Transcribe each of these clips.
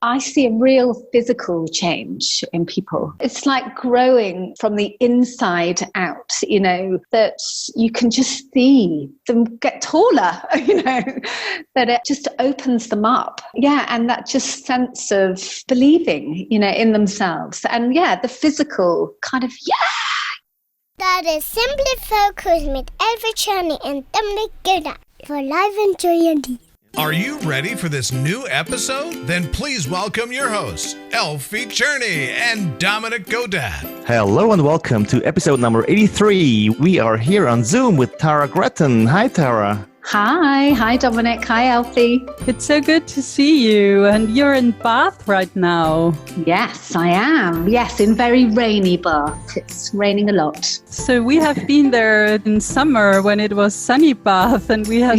I see a real physical change in people. It's like growing from the inside out, that you can just see them get taller, that it just opens them up. Yeah, and that just sense of believing, in themselves. And the physical kind of, That is Simply Focus mit Elfie Journey and Dominic Gilda for Live and Joy and Deep. Are you ready for this new episode? Then please welcome your hosts, Elfie Journey and Dominic Godad. Hello and welcome to episode number 83. We are here on Zoom with Tara Gretton. Hi, Tara. Hi Dominic. Hi, Elfie. It's so good to see you. And you're in Bath right now. Yes, I am. Yes, in very rainy Bath. It's raining a lot. So we have been there in summer when it was sunny Bath, and we had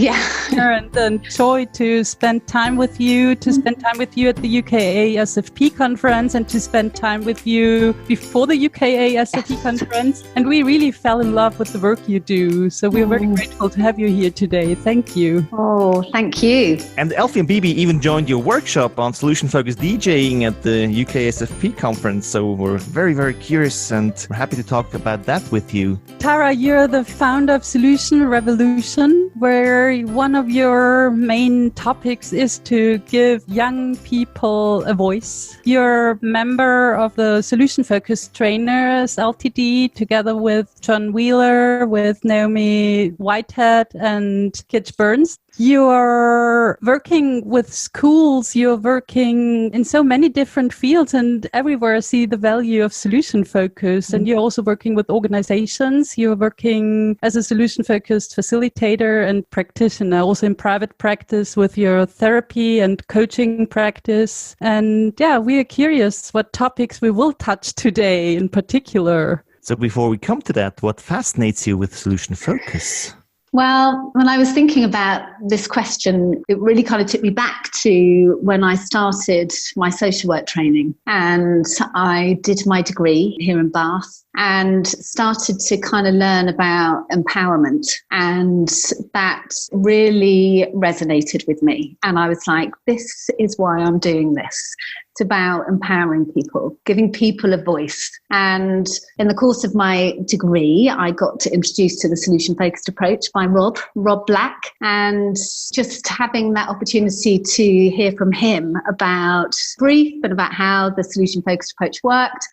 and joy to spend time with you, at the UKASFP conference, and to spend time with you before the UKASFP conference. And we really fell in love with the work you do. So we're very grateful to have you here today. Thank you. Oh, thank you. And Elfie and Bibi even joined your workshop on solution-focused DJing at the UKASFP conference. So we're very, very curious and we're happy to talk about that with you. Tara, you're the founder of Solution Revolution, where one of your main topics is to give young people a voice. You're a member of the Solution-Focused Trainers Ltd, together with John Wheeler, with Naomi Whitehead and Kitch Burns. You're working with schools, you're working in so many different fields, and everywhere I see the value of solution focus. And you're also working with organizations. You're working as a solution focused facilitator and practitioner, also in private practice with your therapy and coaching practice. And we are curious what topics we will touch today in particular. So before we come to that, what fascinates you with solution focus? Well, when I was thinking about this question, it really kind of took me back to when I started my social work training, and I did my degree here in Bath and started to kind of learn about empowerment, and that really resonated with me. And I was like, this is why I'm doing this. It's about empowering people, giving people a voice. And in the course of my degree, I got introduced to the solution-focused approach by Rob Black, and just having that opportunity to hear from him about brief and about how the solution-focused approach worked,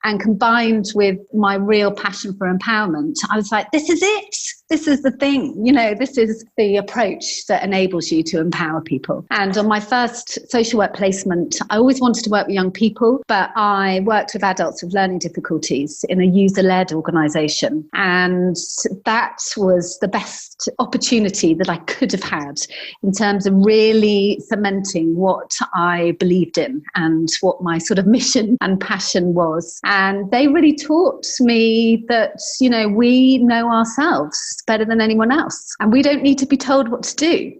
and combined with my real passion for empowerment, I was like, this is it. This is the thing, this is the approach that enables you to empower people. And on my first social work placement, I always wanted to work with young people, but I worked with adults with learning difficulties in a user-led organisation. And that was the best opportunity that I could have had in terms of really cementing what I believed in and what my sort of mission and passion was. And they really taught me that, we know ourselves better than anyone else. And we don't need to be told what to do.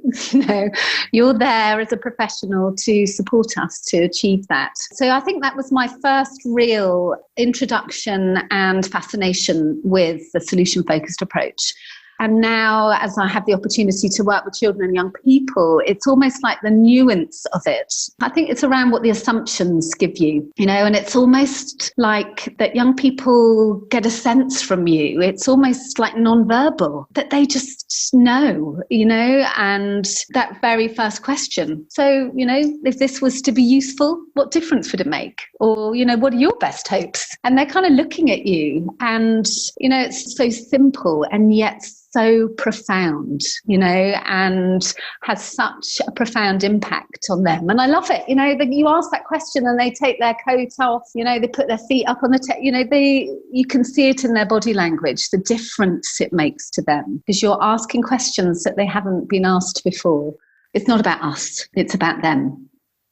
You're there as a professional to support us to achieve that. So I think that was my first real introduction and fascination with the solution-focused approach. And now, as I have the opportunity to work with children and young people, it's almost like the nuance of it. I think it's around what the assumptions give you, and it's almost like that young people get a sense from you. It's almost like non-verbal, that they just know, and that very first question. So, if this was to be useful, what difference would it make? Or, what are your best hopes? And they're kind of looking at you, and, it's so simple and yet so profound, and has such a profound impact on them. And I love it, that you ask that question and they take their coat off, they put their feet up on the you can see it in their body language, the difference it makes to them, because you're asking questions that they haven't been asked before. It's not about us, it's about them.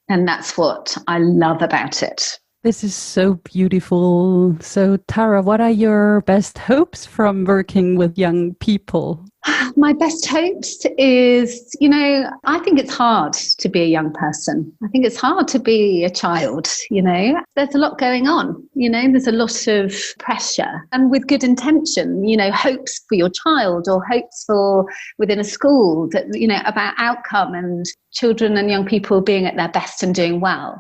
And that's what I love about it. This is so beautiful. So, Tara, what are your best hopes from working with young people? My best hopes is, I think it's hard to be a young person. I think it's hard to be a child, There's a lot going on, there's a lot of pressure. And with good intention, hopes for your child or hopes for within a school that, about outcome and children and young people being at their best and doing well.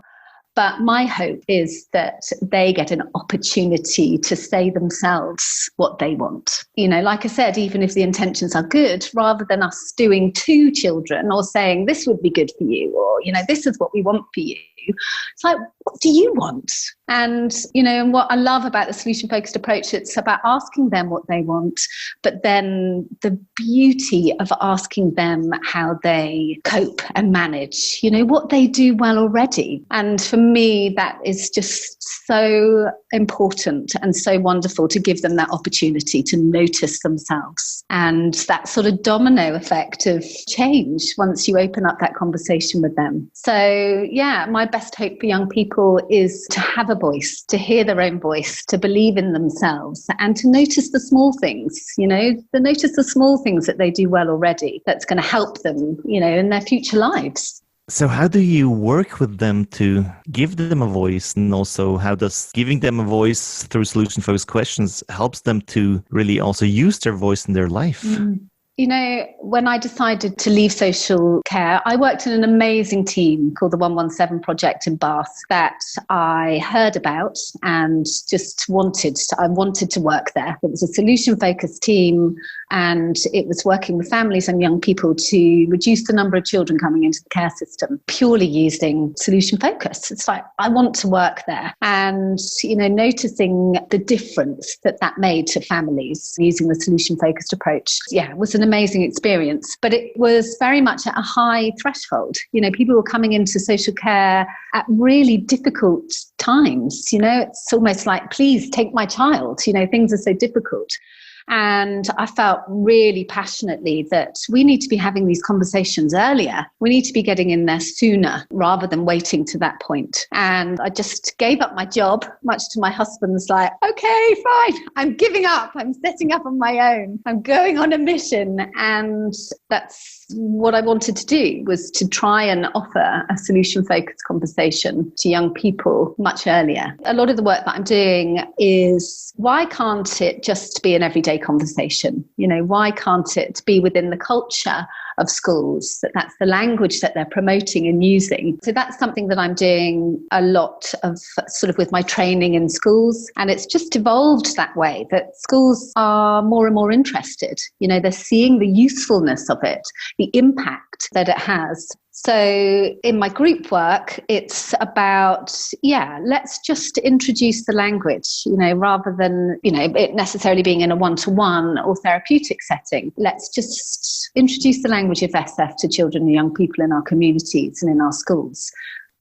But my hope is that they get an opportunity to say themselves what they want. Like I said, even if the intentions are good, rather than us doing to children or saying this would be good for you, or, this is what we want for you. It's like, what do you want? And, and what I love about the solution-focused approach, it's about asking them what they want, but then the beauty of asking them how they cope and manage, what they do well already. And for me, that is just so important and so wonderful to give them that opportunity to notice themselves. And that sort of domino effect of change once you open up that conversation with them. So, yeah, my best hope for young people is to have a voice, to hear their own voice, to believe in themselves, and to notice the small things, to notice the small things that they do well already that's going to help them, in their future lives. So how do you work with them to give them a voice? And also how does giving them a voice through solution-focused questions helps them to really also use their voice in their life? When I decided to leave social care, I worked in an amazing team called the 117 Project in Bath that I heard about and just wanted to work there. It was a solution-focused team, and it was working with families and young people to reduce the number of children coming into the care system, purely using solution focus. It's like, I want to work there. And, noticing the difference that made to families using the solution-focused approach, it was an amazing experience. But it was very much at a high threshold. People were coming into social care at really difficult times. It's almost like, please take my child. Things are so difficult. And I felt really passionately that we need to be having these conversations earlier. We need to be getting in there sooner rather than waiting to that point. And I just gave up my job, much to my husband's like, okay, fine, I'm giving up. I'm setting up on my own. I'm going on a mission. And that's what I wanted to do, was to try and offer a solution-focused conversation to young people much earlier. A lot of the work that I'm doing is, why can't it just be an everyday conversation? Why can't it be within the culture of schools, that's the language that they're promoting and using? So that's something that I'm doing a lot of sort of with my training in schools. And it's just evolved that way, that schools are more and more interested. They're seeing the usefulness of it, the impact that it has. So in my group work, it's about, let's just introduce the language, rather than, it necessarily being in a one-to-one or therapeutic setting. Let's just introduce the language of SF to children and young people in our communities and in our schools.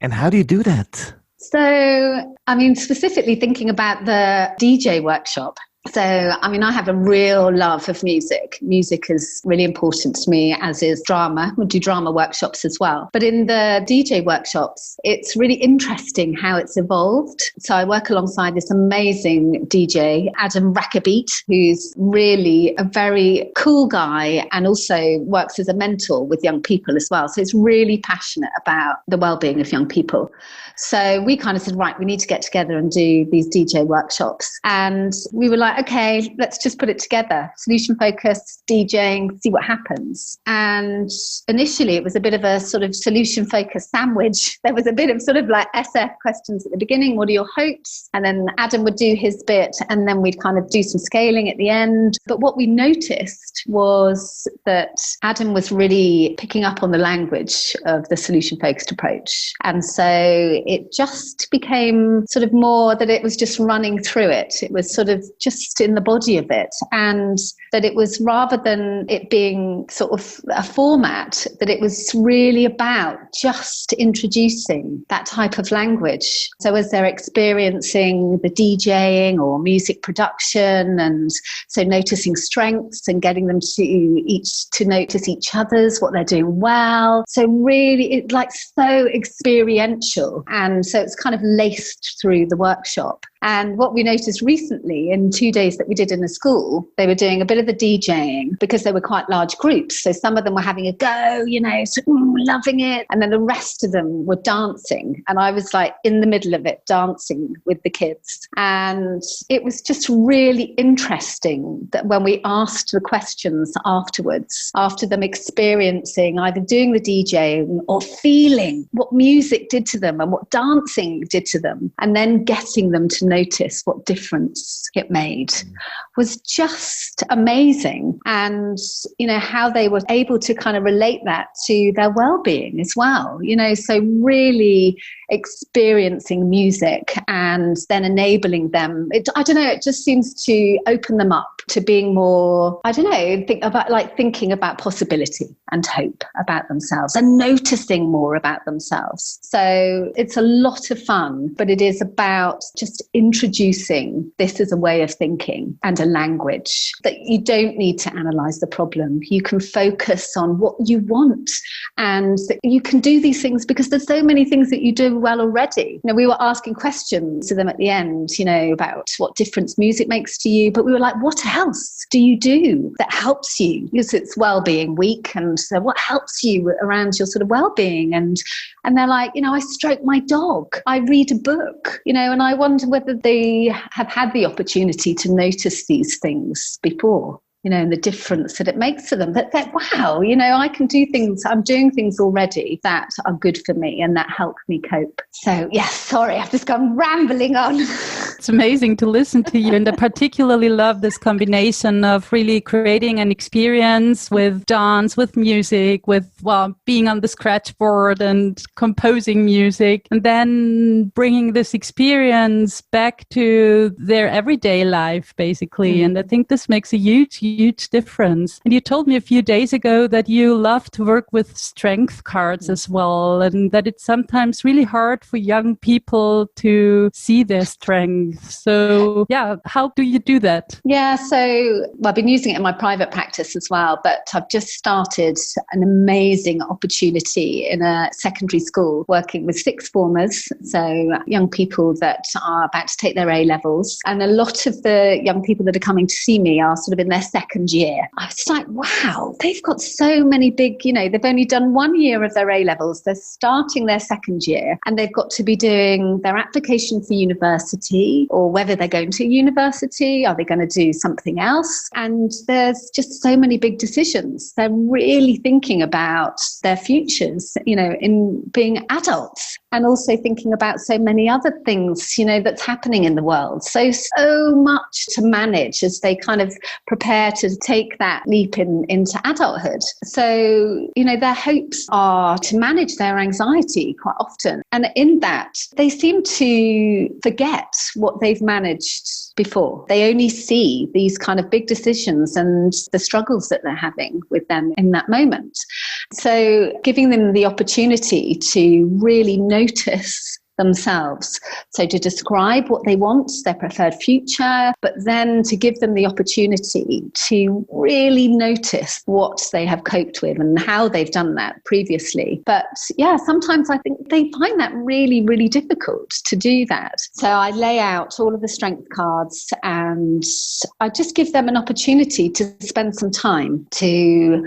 And how do you do that? So, specifically thinking about the DJ workshop. So, I have a real love of music. Music is really important to me, as is drama. We do drama workshops as well. But in the DJ workshops, it's really interesting how it's evolved. So I work alongside this amazing DJ, Adam Rackabeat, who's really a very cool guy and also works as a mentor with young people as well. So he's really passionate about the well-being of young people. So we kind of said, right, we need to get together and do these DJ workshops. And we were like, okay, let's just put it together. Solution focused, DJing, see what happens. And initially it was a bit of a sort of solution focused sandwich. There was a bit of sort of like SF questions at the beginning. What are your hopes? And then Adam would do his bit, and then we'd kind of do some scaling at the end. But what we noticed was that Adam was really picking up on the language of the solution focused approach. And so it just became sort of more that it was just running through it. It was sort of just in the body of it. And that it was, rather than it being sort of a format, that it was really about just introducing that type of language. So as they're experiencing the DJing or music production, and so noticing strengths and getting them to notice each other's, what they're doing well. So really it's like so experiential. And so it's kind of laced through the workshop. And what we noticed recently in 2 days that we did in the school, they were doing a bit of the DJing because they were quite large groups. So some of them were having a go, so, loving it. And then the rest of them were dancing. And I was like in the middle of it, dancing with the kids. And it was just really interesting that when we asked the questions afterwards, after them experiencing either doing the DJing or feeling what music did to them and what dancing did to them, and then getting them to notice what difference it made, was just amazing. And, how they were able to kind of relate that to their well-being as well, so really experiencing music and then enabling them. It just seems to open them up to being more, thinking about possibility and hope about themselves and noticing more about themselves. So it's a lot of fun, but it is about just introducing this as a way of thinking and a language that you don't need to analyze the problem. You can focus on what you want, and you can do these things because there's so many things that you do well already. We were asking questions to them at the end, about what difference music makes to you, but we were like, what else do you do that helps you? Because it's well-being week, and so what helps you around your sort of well-being? And they're like, I stroke my dog, I read a book, and I wonder whether they have had the opportunity to notice these things before. And the difference that it makes to them, that wow, I can do things, I'm doing things already that are good for me and that help me cope. So yes, sorry, I've just gone rambling on. It's amazing to listen to you. And I particularly love this combination of really creating an experience with dance, with music, with being on the scratch board and composing music, and then bringing this experience back to their everyday life, basically. And I think this makes a huge difference. And you told me a few days ago that you love to work with strength cards as well, and that it's sometimes really hard for young people to see their strength. So how do you do that? Yeah, so I've been using it in my private practice as well, but I've just started an amazing opportunity in a secondary school working with sixth formers, so young people that are about to take their A-levels. And a lot of the young people that are coming to see me are sort of in their second year. I was like, wow, they've got so many big, they've only done 1 year of their A-levels. They're starting their second year and they've got to be doing their application for university, or whether they're going to university, are they going to do something else? And there's just so many big decisions. They're really thinking about their futures, in being adults, and also thinking about so many other things, that's happening in the world. So much to manage as they kind of prepare to take that leap into adulthood. So, their hopes are to manage their anxiety quite often. And in that, they seem to forget what they've managed before. They only see these kind of big decisions and the struggles that they're having with them in that moment. So giving them the opportunity to really notice themselves. So to describe what they want, their preferred future, but then to give them the opportunity to really notice what they have coped with and how they've done that previously. But sometimes I think they find that really, really difficult to do that. So I lay out all of the strength cards and I just give them an opportunity to spend some time to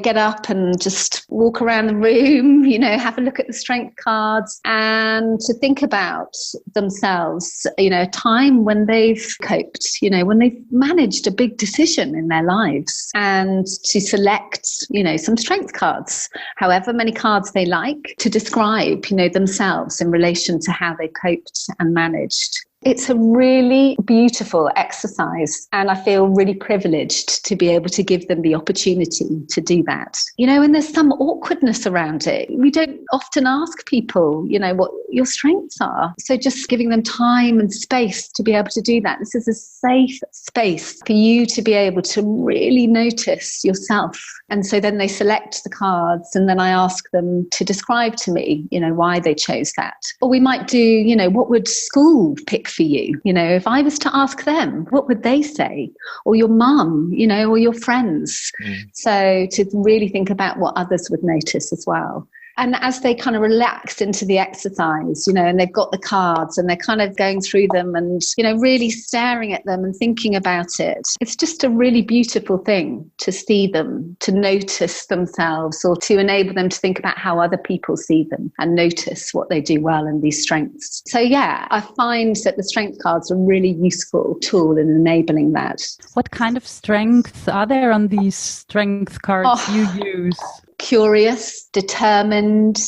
get up and just walk around the room, have a look at the strength cards and to think about themselves, a time when they've coped, when they've managed a big decision in their lives, and to select, some strength cards, however many cards they like, to describe, themselves in relation to how they coped and managed. It's a really beautiful exercise, and I feel really privileged to be able to give them the opportunity to do that. And there's some awkwardness around it. We don't often ask people, what your strengths are. So just giving them time and space to be able to do that. This is a safe space for you to be able to really notice yourself. And so then they select the cards and then I ask them to describe to me, why they chose that. Or we might do, what would school pick for you? If I was to ask them, what would they say? Or your mum, or your friends. So to really think about what others would notice as well. And as they kind of relax into the exercise, and they've got the cards and they're kind of going through them and, really staring at them and thinking about it, it's just a really beautiful thing to see them, to notice themselves, or to enable them to think about how other people see them and notice what they do well and these strengths. So yeah, I find that the strength cards are a really useful tool in enabling that. What kind of strengths are there on these strength cards you use? Curious, determined,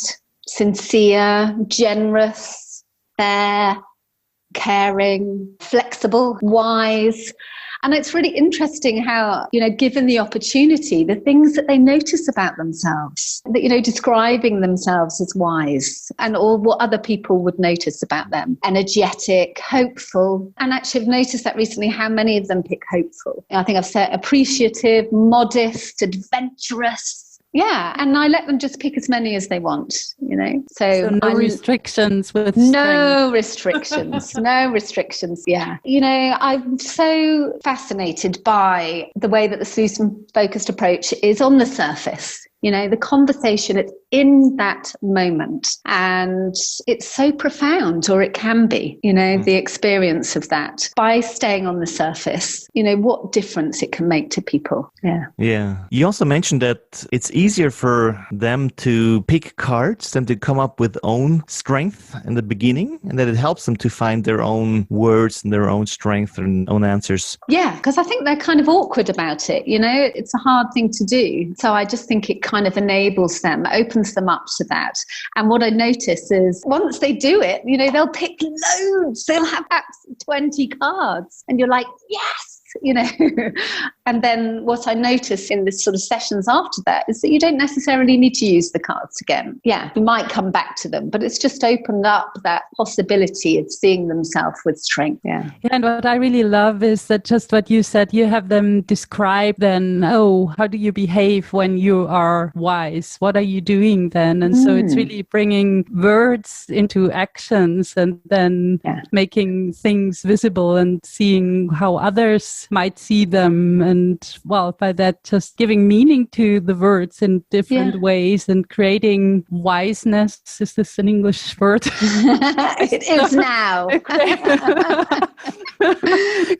sincere, generous, fair, caring, flexible, wise. And it's really interesting how, given the opportunity, the things that they notice about themselves, that, describing themselves as wise or what other people would notice about them, energetic, hopeful. And actually I've noticed that recently, how many of them pick hopeful. I think I've said appreciative, modest, adventurous. Yeah, and I let them just pick as many as they want, So no restrictions with no restrictions, no restrictions. Yeah, I'm so fascinated by the way that the solution-focused approach is on the surface. The conversation, it's in that moment, and it's so profound, or it can be, the experience of that by staying on the surface, what difference it can make to people. Yeah. Yeah. You also mentioned that it's easier for them to pick cards than to come up with own strength in the beginning, and that it helps them to find their own words and their own strength and own answers. Yeah, because I think they're kind of awkward about it. It's a hard thing to do. So I just think it kind of enables them, opens them up to that. And what I notice is once they do it, they'll pick loads. They'll have 20 cards. And you're like, yes! And then what I notice in this sort of sessions after that is that you don't necessarily need to use the cards again. Yeah, you might come back to them, but it's just opened up that possibility of seeing themselves with strength. Yeah. And what I really love is that just what you said, you have them describe then, how do you behave when you are wise? What are you doing then? And so it's really bringing words into actions and then making things visible and seeing how others might see them, and by that just giving meaning to the words in different ways and creating wiseness. Is this an English word? It is now.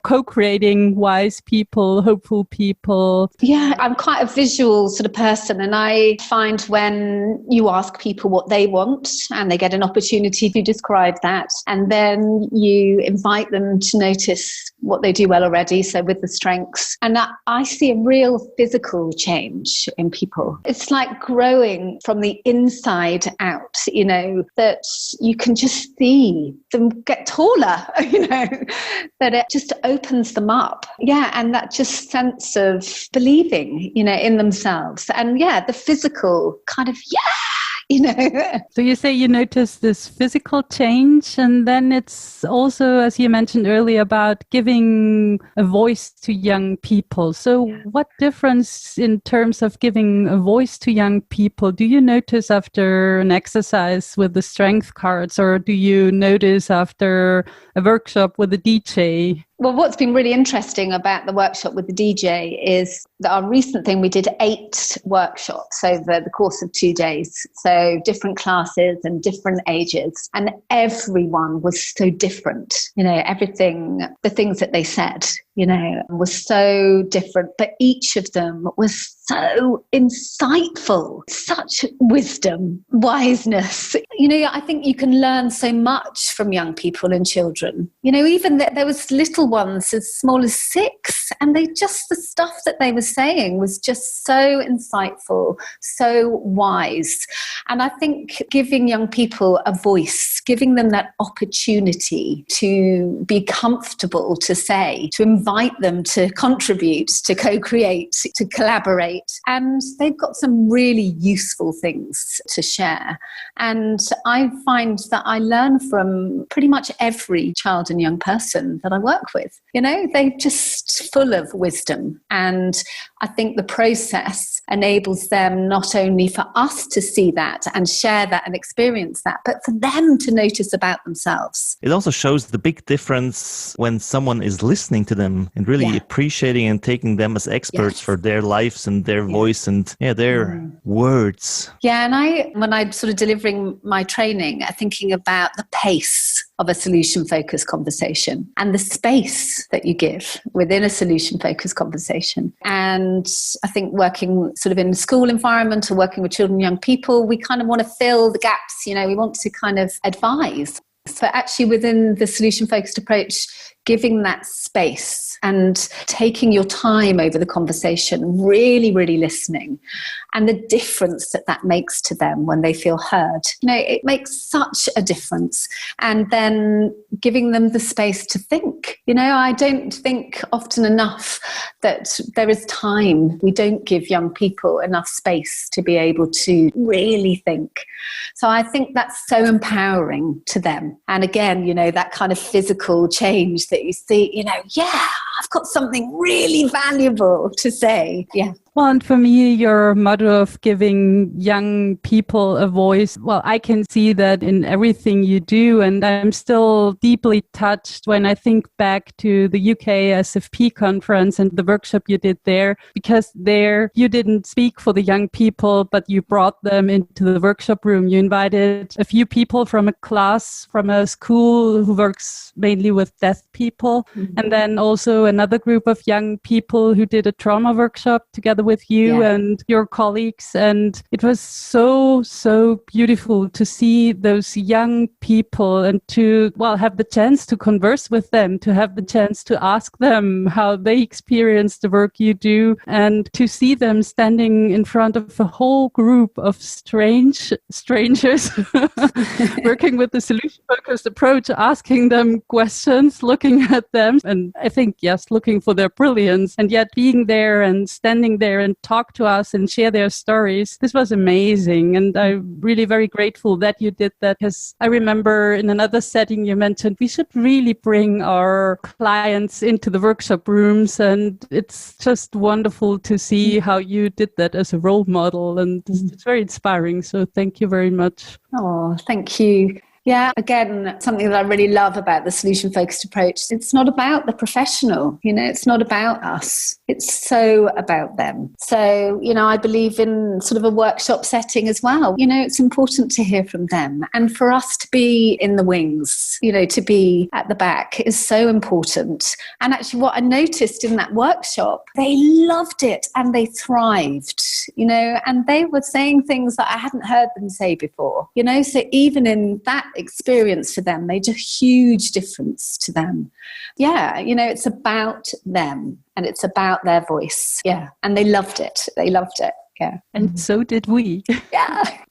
Co-creating wise people, hopeful people. Yeah, I'm quite a visual sort of person, and I find when you ask people what they want and they get an opportunity to describe that, and then you invite them to notice what they do well already, so with the strengths, and I see a real physical change in people. It's like growing from the inside out, that you can just see them get taller, that it just opens them up. Yeah, and that just sense of believing, in themselves. And the physical kind of, So you say you notice this physical change, and then it's also, as you mentioned earlier, about giving a voice to young people. So what difference in terms of giving a voice to young people do you notice after an exercise with the strength cards, or do you notice after a workshop with a DJ? Well, what's been really interesting about the workshop with the DJ is that our recent thing, we did 8 workshops over the course of 2 days. So different classes and different ages. And everyone was so different. Everything, the things that they said, was so different. But each of them was so insightful, such wisdom, wiseness. I think you can learn so much from young people and children. Even there was little ones as small as 6, and the stuff that they were saying was just so insightful, so wise. And I think giving young people a voice, giving them that opportunity to be comfortable to say, to invite them to contribute, to co-create, to collaborate. And they've got some really useful things to share. And I find that I learn from pretty much every child and young person that I work with. They're just full of wisdom. And I think the process enables them not only for us to see that and share that and experience that, but for them to notice about themselves. It also shows the big difference when someone is listening to them and really appreciating and taking them as experts for their lives and their voice and their words. Yeah, and when I'm sort of delivering my training, I'm thinking about the pace of a solution-focused conversation and the space that you give within a solution-focused conversation. And I think working sort of in a school environment or working with children and young people, we kind of want to fill the gaps, we want to kind of advise. But actually within the solution-focused approach, giving that space and taking your time over the conversation, really, really listening, and the difference that makes to them when they feel heard. It makes such a difference. And then giving them the space to think. I don't think often enough that there is time. We don't give young people enough space to be able to really think. So I think that's so empowering to them. And again, that kind of physical change that you see, I've got something really valuable to say. Yeah. Well, and for me, your motto of giving young people a voice, well, I can see that in everything you do. And I'm still deeply touched when I think back to the UKASFP conference and the workshop you did there, because there you didn't speak for the young people, but you brought them into the workshop room. You invited a few people from a class, from a school who works mainly with deaf people, and then also another group of young people who did a trauma workshop together with you and your colleagues. And it was so beautiful to see those young people and to, have the chance to converse with them, to have the chance to ask them how they experience the work you do, and to see them standing in front of a whole group of strangers working with the solution-focused approach, asking them questions, looking at them, and I think, looking for their brilliance, and yet being there and standing there and talk to us and share their stories. This was amazing. And I'm really very grateful that you did that, because I remember in another setting you mentioned we should really bring our clients into the workshop rooms. And it's just wonderful to see how you did that as a role model. And it's very inspiring. So thank you very much. Oh, thank you. Yeah, again, something that I really love about the solution-focused approach, it's not about the professional, it's not about us. It's so about them. So, I believe in sort of a workshop setting as well. It's important to hear from them. And for us to be in the wings, to be at the back is so important. And actually what I noticed in that workshop, they loved it and they thrived, and they were saying things that I hadn't heard them say before, so even in that experience for them made a huge difference to them. It's about them and it's about their voice. And they loved it. And so did we.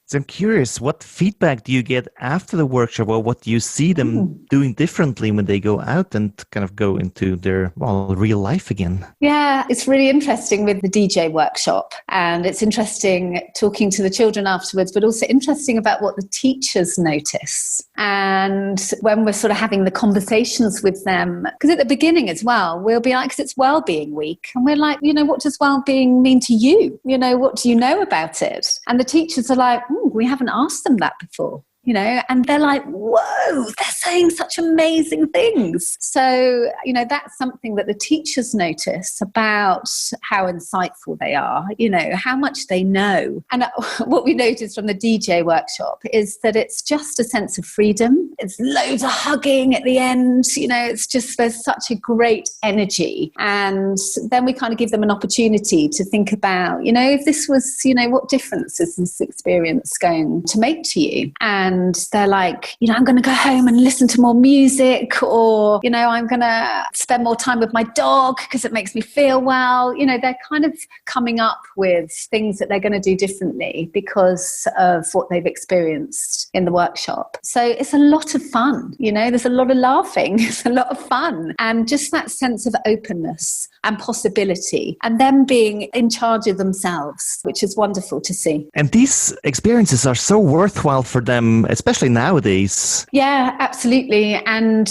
So I'm curious, what feedback do you get after the workshop, or what do you see them doing differently when they go out and kind of go into their real life again? Yeah, it's really interesting with the DJ workshop, and it's interesting talking to the children afterwards, but also interesting about what the teachers notice. And when we're sort of having the conversations with them, because at the beginning as well, we'll be like, because it's Wellbeing Week, and we're like, what does well-being mean to you? What do you know about it? And the teachers are like, we haven't asked them that before. And they're like, whoa, they're saying such amazing things. So, that's something that the teachers notice about how insightful they are, how much they know. And what we noticed from the DJ workshop is that it's just a sense of freedom. It's loads of hugging at the end. It's just, there's such a great energy. And then we kind of give them an opportunity to think about, if this was, what difference is this experience going to make to you? And they're like, I'm going to go home and listen to more music, or, I'm going to spend more time with my dog because it makes me feel well. They're kind of coming up with things that they're going to do differently because of what they've experienced in the workshop. So it's a lot of fun. There's a lot of laughing. It's a lot of fun. And just that sense of openness and possibility, and them being in charge of themselves, which is wonderful to see. And these experiences are so worthwhile for them them, especially nowadays. Yeah, absolutely. And,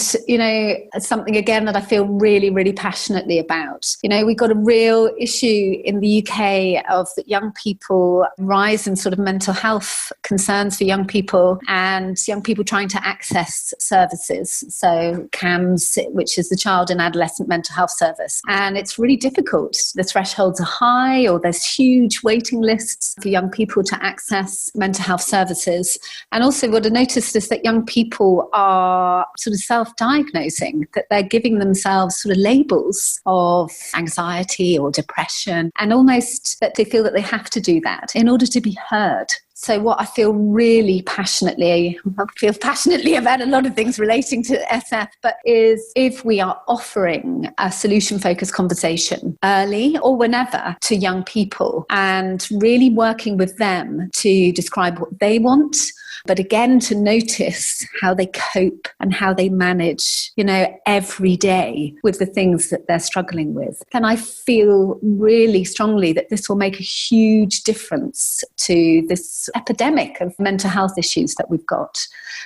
something again that I feel really, really passionately about. We've got a real issue in the UK of young people, rise in sort of mental health concerns for young people and young people trying to access services. So CAMS, which is the Child and Adolescent Mental Health Service. And it's really difficult. The thresholds are high, or there's huge waiting lists for young people to access mental health services. And also what I noticed is that young people are sort of self-diagnosing, that they're giving themselves sort of labels of anxiety or depression, and almost that they feel that they have to do that in order to be heard. So what I feel passionately about a lot of things relating to SF, but is if we are offering a solution-focused conversation early or whenever to young people and really working with them to describe what they want, but again, to notice how they cope and how they manage, every day with the things that they're struggling with, then I feel really strongly that this will make a huge difference to this epidemic of mental health issues that we've got.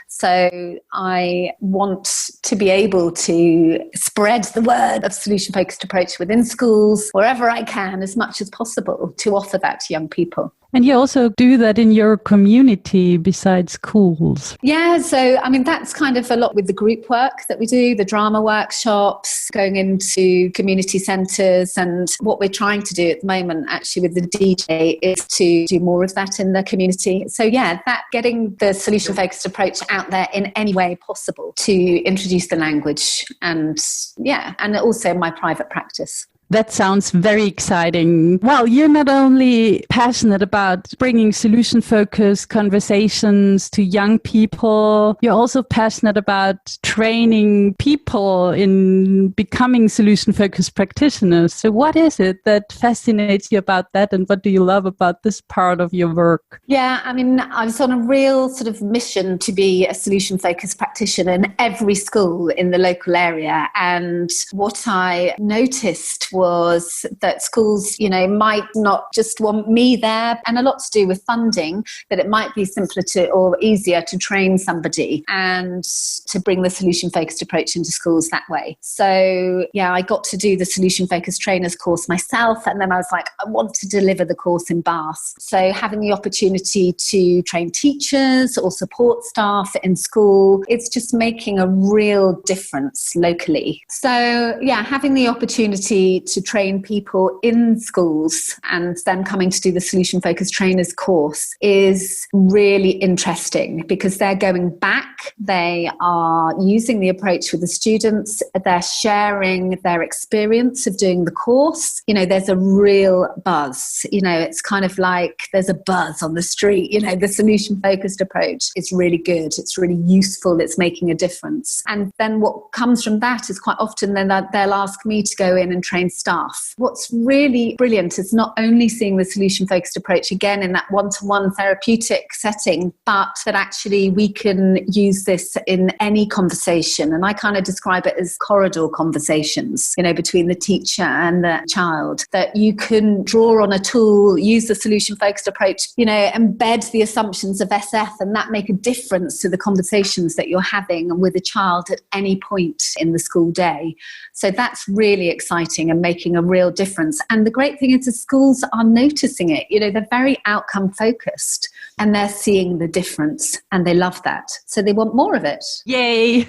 So I want to be able to spread the word of solution-focused approach within schools, wherever I can, as much as possible, to offer that to young people. And you also do that in your community besides schools. Yeah, so that's kind of a lot with the group work that we do, the drama workshops, going into community centres. And what we're trying to do at the moment, actually, with the DJ is to do more of that in the community. So yeah, that getting the solution-focused approach out there in any way possible to introduce the language and also my private practice. That sounds very exciting. Well, you're not only passionate about bringing solution-focused conversations to young people, you're also passionate about training people in becoming solution-focused practitioners. So what is it that fascinates you about that, and what do you love about this part of your work? Yeah, I was on a real sort of mission to be a solution-focused practitioner in every school in the local area. And what I noticed was that schools, might not just want me there, and a lot to do with funding, that it might be simpler or easier to train somebody and to bring the solution-focused approach into schools that way. So yeah, I got to do the solution-focused trainers course myself, and then I was like, I want to deliver the course in Bath. So having the opportunity to train teachers or support staff in school, it's just making a real difference locally. So yeah, having the opportunity to train people in schools and then coming to do the solution-focused trainers course is really interesting, because they're going back, they are using the approach with the students, they're sharing their experience of doing the course. There's a real buzz. It's kind of like there's a buzz on the street. The solution-focused approach is really good. It's really useful. It's making a difference. And then what comes from that is quite often then they'll ask me to go in and train staff. What's really brilliant is not only seeing the solution-focused approach again in that one-to-one therapeutic setting, but that actually we can use this in any conversation. And I kind of describe it as corridor conversations, between the teacher and the child, that you can draw on a tool, use the solution-focused approach, embed the assumptions of SF, and that make a difference to the conversations that you're having with a child at any point in the school day. So that's really exciting and making a real difference. And the great thing is the schools are noticing it. They're very outcome focused and they're seeing the difference, and they love that. So they want more of it. Yay!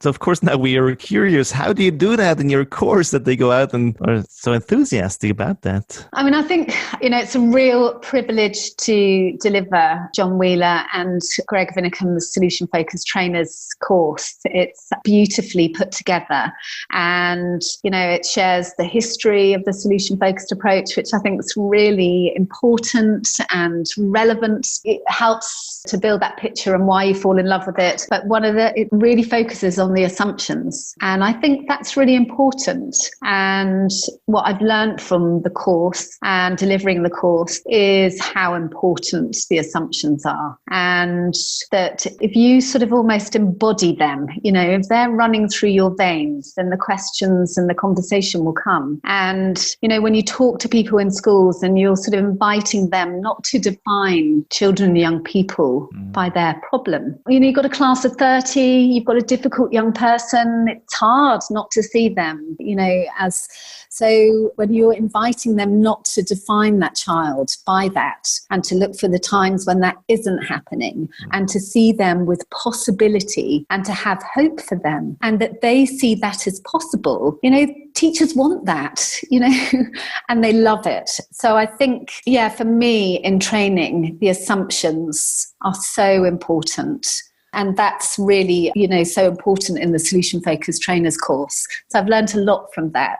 So of course now we are curious, how do you do that in your course, that they go out and are so enthusiastic about that? I think, it's a real privilege to deliver John Wheeler and Greg Vinnicom's Solution-Focused Trainers course. It's beautifully put together, and, it shares the history of the solution-focused approach, which I think is really important and relevant. It helps to build that picture and why you fall in love with it. But it really focuses on the assumptions. And I think that's really important. And what I've learned from the course and delivering the course is how important the assumptions are. And that if you sort of almost embody them, if they're running through your veins, then the questions and the conversation will come. And, when you talk to people in schools and you're sort of inviting them not to define children and young people by their problem. You've got a class of 30, you've got a difficult young person. It's hard not to see them, so when you're inviting them not to define that child by that and to look for the times when that isn't happening and to see them with possibility and to have hope for them and that they see that as possible, teachers want that, and they love it. So I think, for me in training, the assumptions are so important. And that's really, so important in the solution-focused trainers course. So I've learned a lot from that.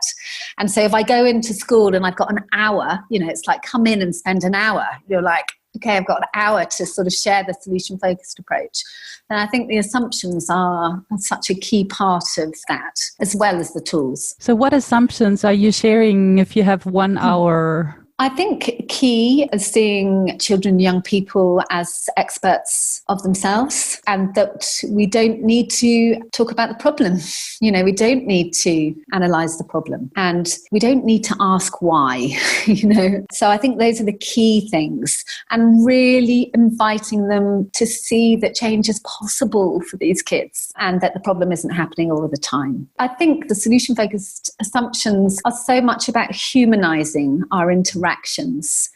And so if I go into school and I've got an hour, it's like come in and spend an hour. You're like, okay, I've got an hour to sort of share the solution-focused approach. And I think the assumptions are such a key part of that, as well as the tools. So what assumptions are you sharing if you have 1 hour? I think key is seeing children and young people as experts of themselves and that we don't need to talk about the problem. We don't need to analyse the problem and we don't need to ask why, So I think those are the key things and really inviting them to see that change is possible for these kids and that the problem isn't happening all of the time. I think the solution-focused assumptions are so much about humanising our interactions.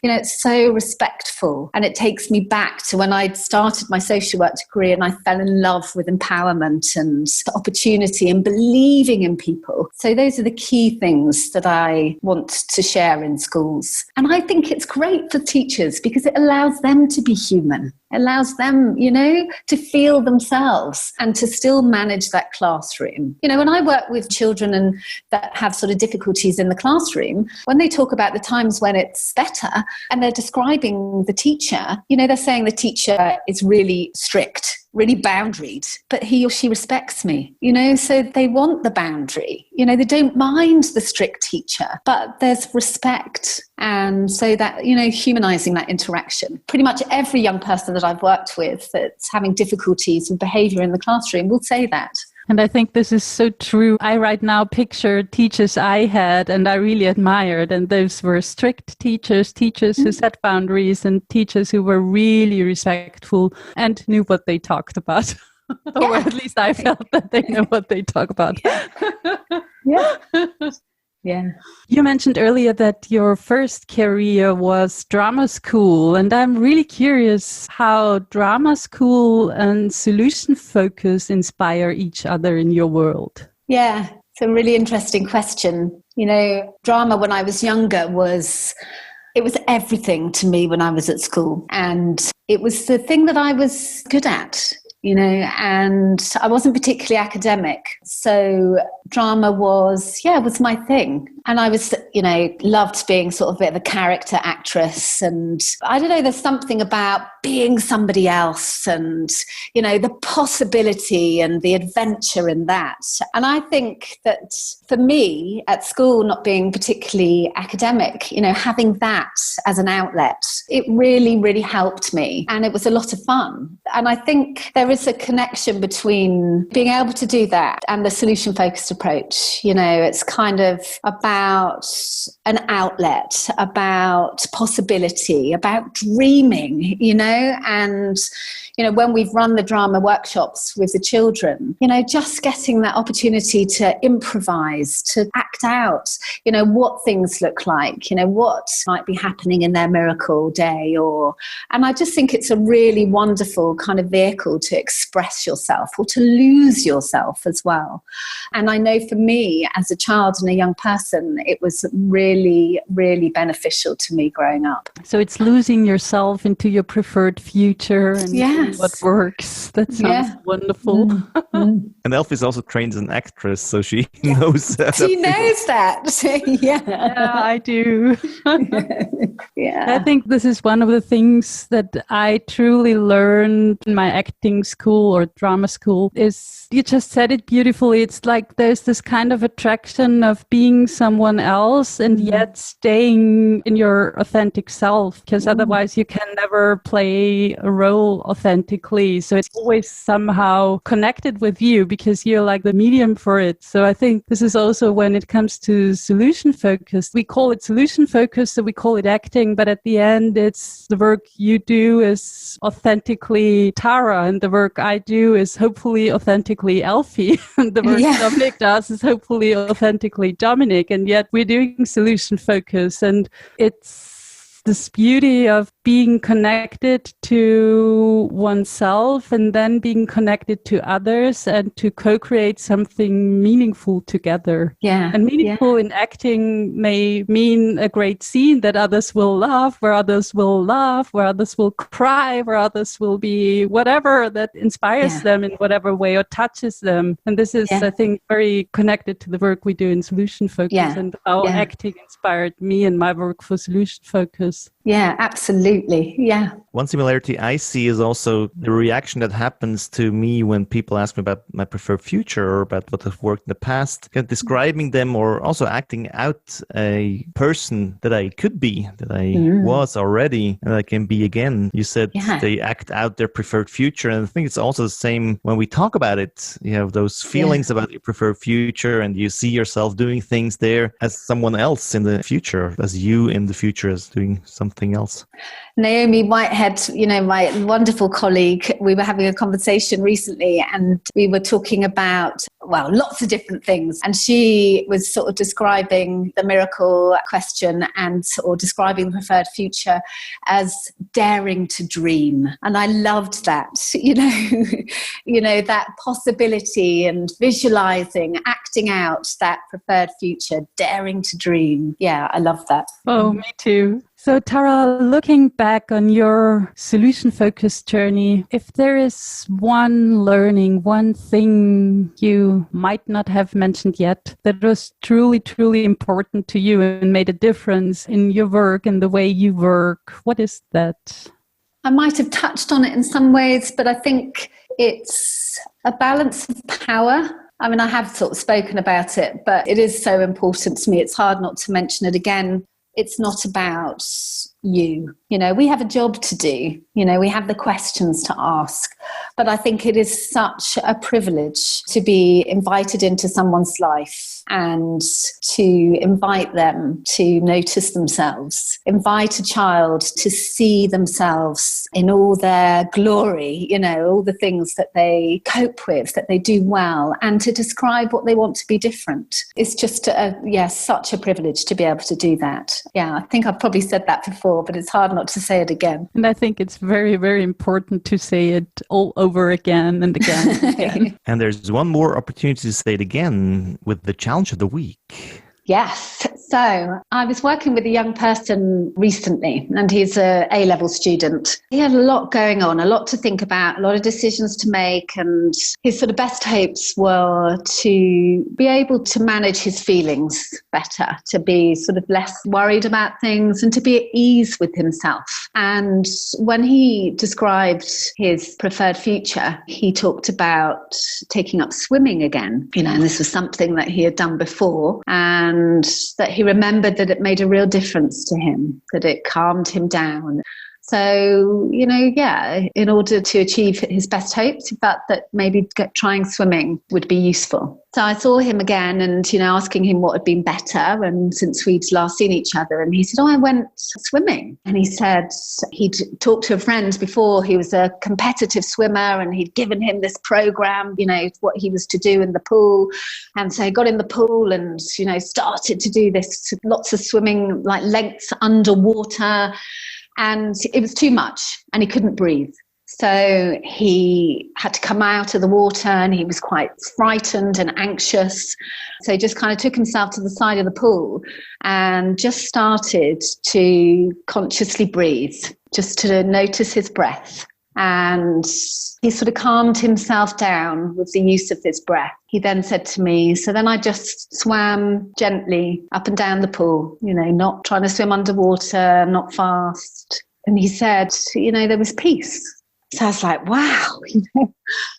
It's so respectful and it takes me back to when I started my social work degree and I fell in love with empowerment and opportunity and believing in people. So those are the key things that I want to share in schools. And I think it's great for teachers because it allows them to be human. It allows them, to feel themselves and to still manage that classroom. When I work with children and that have sort of difficulties in the classroom, when they talk about the times when it's better and they're describing the teacher, they're saying the teacher is really strict, really boundaried, but he or she respects me, so they want the boundary. They don't mind the strict teacher, but there's respect. And so that, humanising that interaction. Pretty much every young person that I've worked with that's having difficulties with behaviour in the classroom will say that. And I think this is so true. I right now picture teachers I had and I really admired. And those were strict teachers who set boundaries and teachers who were really respectful and knew what they talked about. Or at least I felt that they know what they talk about. Yeah. You mentioned earlier that your first career was drama school, and I'm really curious how drama school and solution focus inspire each other in your world. Yeah, it's a really interesting question. Drama when I was younger it was everything to me when I was at school, and it was the thing that I was good at. And I wasn't particularly academic. So drama was my thing. And I was, loved being sort of a bit of a character actress. And I don't know, there's something about being somebody else and, the possibility and the adventure in that. And I think that for me at school, not being particularly academic, having that as an outlet, it really, really helped me. And it was a lot of fun. And I think there is a connection between being able to do that and the solution-focused approach. It's kind of about an outlet, about possibility, about dreaming, and when we've run the drama workshops with the children, just getting that opportunity to improvise, to act out, what things look like, what might be happening in their miracle day and I just think it's a really wonderful kind of vehicle to express yourself or to lose yourself as well. And I know for me as a child and a young person, it was really, really beneficial to me growing up. So it's losing yourself into your preferred future and what works. That sounds wonderful. And Elfie is also trained as an actress, so she knows that. She knows that. Yeah, I do. Yeah. I think this is one of the things that I truly learned in my acting school or drama school is, you just said it beautifully. It's like there's this kind of attraction of being someone else and yet staying in your authentic self, because otherwise you can never play a role authentically. authentically. So it's always somehow connected with you because you're like the medium for it. So I think this is also when it comes to solution focused. We call it solution focused, so we call it acting, but at the end, it's the work you do is authentically Tara, and the work I do is hopefully authentically Elfie, and the work Dominic does is hopefully authentically Dominic, and yet we're doing solution focus, and it's this beauty of being connected to oneself and then being connected to others and to co-create something meaningful together. Yeah. And meaningful in acting may mean a great scene that others will love, where others will laugh, where others will cry, where others will be whatever that inspires them in whatever way or touches them. And this is, I think, very connected to the work we do in Solution Focus and how acting inspired me in my work for Solution Focus. Yeah, absolutely. Yeah. One similarity I see is also the reaction that happens to me when people ask me about my preferred future or about what I've worked in the past, kind of describing them or also acting out a person that I could be, that I was already, and I can be again. You said they act out their preferred future. And I think it's also the same when we talk about it. You have those feelings about your preferred future and you see yourself doing things there as someone else in the future, as you in the future as doing something else. Naomi Whitehead, my wonderful colleague, we were having a conversation recently and we were talking about, lots of different things. And she was sort of describing the miracle question or describing the preferred future as daring to dream. And I loved that, that possibility and visualizing, acting out that preferred future, daring to dream. Yeah, I love that. Oh, me too. So Tara, looking back on your solution-focused journey, if there is one learning, one thing you might not have mentioned yet that was truly, truly important to you and made a difference in your work and the way you work, what is that? I might have touched on it in some ways, but I think it's a balance of power. I mean, I have sort of spoken about it, but it is so important to me. It's hard not to mention it again. It's not about you. We have a job to do. We have the questions to ask. But I think it is such a privilege to be invited into someone's life and to invite them to notice themselves, invite a child to see themselves in all their glory, all the things that they cope with, that they do well, and to describe what they want to be different. It's just, such a privilege to be able to do that. Yeah, I think I've probably said that before, but it's hard not to say it again. And I think it's very, very important to say it all over again and again and again. And there's one more opportunity to say it again with the challenge of the week. Yes. So I was working with a young person recently, and he's a A-level student. He had a lot going on, a lot to think about, a lot of decisions to make, and his sort of best hopes were to be able to manage his feelings better, to be sort of less worried about things and to be at ease with himself. And when he described his preferred future, he talked about taking up swimming again, and this was something that he had done before, and that he remembered that it made a real difference to him, that it calmed him down. So, in order to achieve his best hopes, he felt that maybe trying swimming would be useful. So I saw him again and, asking him what had been better. And since we'd last seen each other, and he said, I went swimming. And he said he'd talked to a friend before. He was a competitive swimmer and he'd given him this program, what he was to do in the pool. And so he got in the pool and, started to do this, lots of swimming, like lengths underwater. And it was too much and he couldn't breathe. So he had to come out of the water and he was quite frightened and anxious. So he just kind of took himself to the side of the pool and just started to consciously breathe, just to notice his breath. And he sort of calmed himself down with the use of his breath. He then said to me, so then I just swam gently up and down the pool, not trying to swim underwater, not fast. And he said, there was peace. So I was like, wow,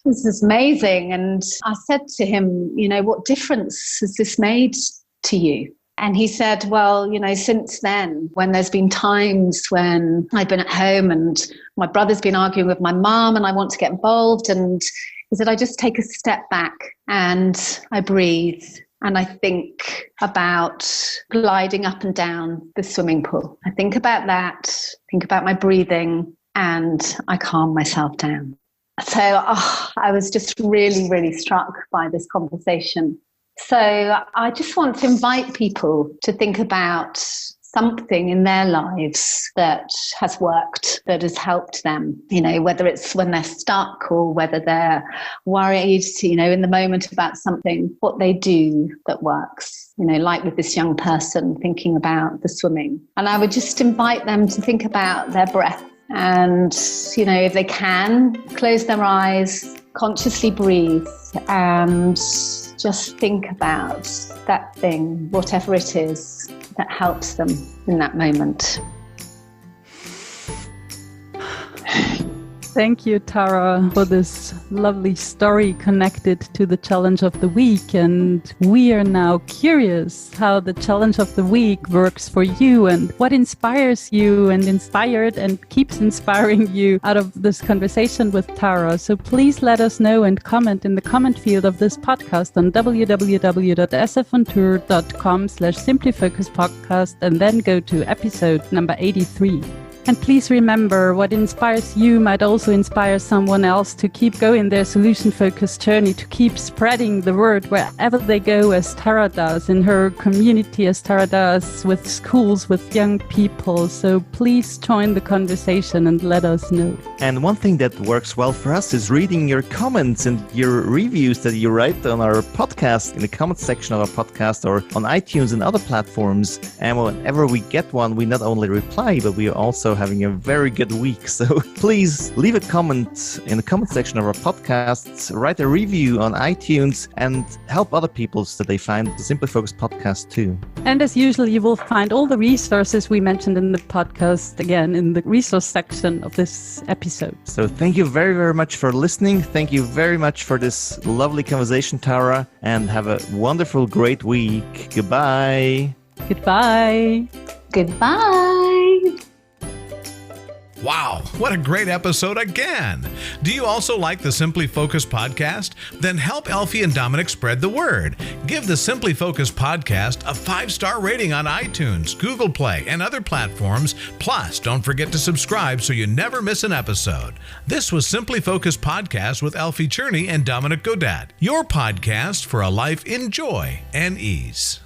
this is amazing. And I said to him, what difference has this made to you? And he said, well, since then, when there's been times when I've been at home and my brother's been arguing with my mum and I want to get involved, and he said, I just take a step back and I breathe and I think about gliding up and down the swimming pool. I think about that, think about my breathing, and I calm myself down. So I was just really, really struck by this conversation. So I just want to invite people to think about something in their lives that has worked, that has helped them, whether it's when they're stuck or whether they're worried, in the moment about something, what they do that works, like with this young person thinking about the swimming. And I would just invite them to think about their breath and, if they can, close their eyes, consciously breathe and just think about that thing, whatever it is, that helps them in that moment. Thank you, Tara, for this lovely story connected to the challenge of the week. And we are now curious how the challenge of the week works for you and what inspires you and inspired and keeps inspiring you out of this conversation with Tara. So please let us know and comment in the comment field of this podcast on www.sfontour.com/simplyfocuspodcast and then go to episode number 83. And please remember, what inspires you might also inspire someone else to keep going their solution-focused journey, to keep spreading the word wherever they go, as Tara does, in her community, as Tara does with schools, with young people. So please join the conversation and let us know. And one thing that works well for us is reading your comments and your reviews that you write on our podcast, in the comments section of our podcast, or on iTunes and other platforms. And whenever we get one, we not only reply, but we are also having a very good week. So please leave a comment in the comment section of our podcasts, write a review on iTunes, and help other people so that they find the Simply Focus podcast too. And as usual, you will find all the resources we mentioned in the podcast again in the resource section of this episode. So thank you very, very much for listening. Thank you very much for this lovely conversation, Tara, and have a wonderful, great week. Goodbye. Goodbye. Goodbye. Wow, what a great episode again. Do you also like the Simply Focus podcast? Then help Elfie and Dominic spread the word. Give the Simply Focus podcast a 5-star rating on iTunes, Google Play, and other platforms. Plus, don't forget to subscribe so you never miss an episode. This was Simply Focus podcast with Elfie Cherney and Dominic Godat, your podcast for a life in joy and ease.